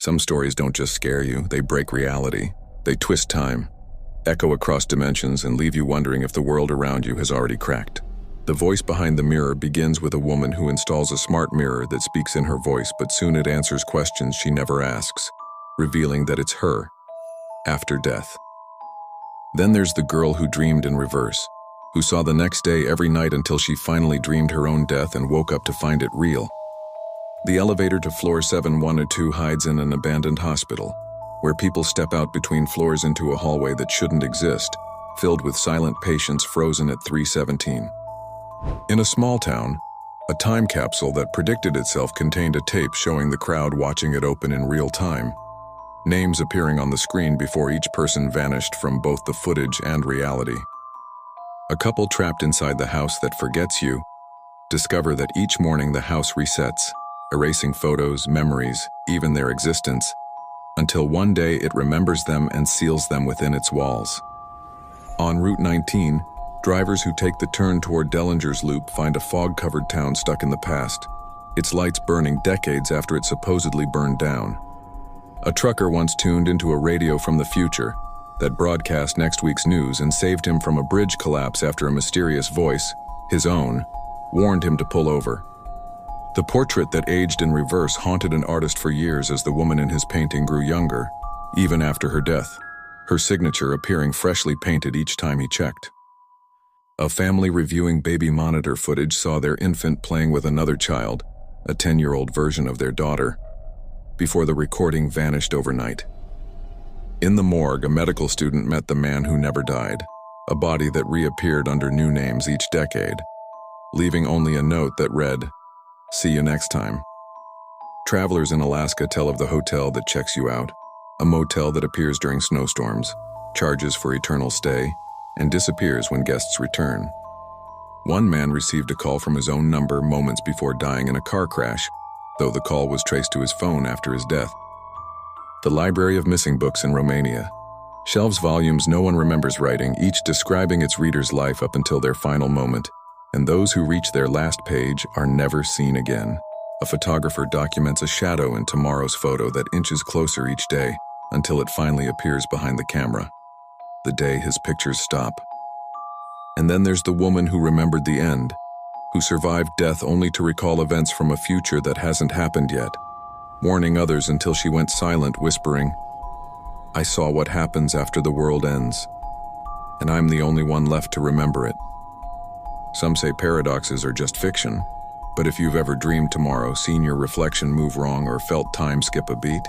Some stories don't just scare you, they break reality. They twist time, echo across dimensions, and leave you wondering if the world around you has already cracked. The voice behind the mirror begins with a woman who installs a smart mirror that speaks in her voice, but soon it answers questions she never asks, revealing that it's her, after death. Then there's the girl who dreamed in reverse, who saw the next day every night until she finally dreamed her own death and woke up to find it real. The elevator to floor 712 hides in an abandoned hospital, where people step out between floors into a hallway that shouldn't exist, filled with silent patients frozen at 317. In a small town, a time capsule that predicted itself contained a tape showing the crowd watching it open in real time, names appearing on the screen before each person vanished from both the footage and reality. A couple trapped inside the house that forgets you discover that each morning the house resets, erasing photos, memories, even their existence, until one day it remembers them and seals them within its walls. On Route 19, drivers who take the turn toward Dellinger's Loop find a fog-covered town stuck in the past, its lights burning decades after it supposedly burned down. A trucker once tuned into a radio from the future that broadcast next week's news and saved him from a bridge collapse after a mysterious voice, his own, warned him to pull over. The portrait that aged in reverse haunted an artist for years as the woman in his painting grew younger, even after her death, her signature appearing freshly painted each time he checked. A family reviewing baby monitor footage saw their infant playing with another child, a 10-year-old version of their daughter, before the recording vanished overnight. In the morgue, a medical student met the man who never died, a body that reappeared under new names each decade, leaving only a note that read, "See you next time." Travelers in Alaska tell of the hotel that checks you out, a motel that appears during snowstorms, charges for eternal stay, and disappears when guests return. One man received a call from his own number moments before dying in a car crash, though the call was traced to his phone after his death. The Library of Missing Books in Romania shelves volumes no one remembers writing, each describing its reader's life up until their final moment, and those who reach their last page are never seen again. A photographer documents a shadow in tomorrow's photo that inches closer each day until it finally appears behind the camera, the day his pictures stop. And then there's the woman who remembered the end, who survived death only to recall events from a future that hasn't happened yet, warning others until she went silent, whispering, "I saw what happens after the world ends, and I'm the only one left to remember it." Some say paradoxes are just fiction, but if you've ever dreamed tomorrow, seen your reflection move wrong, or felt time skip a beat,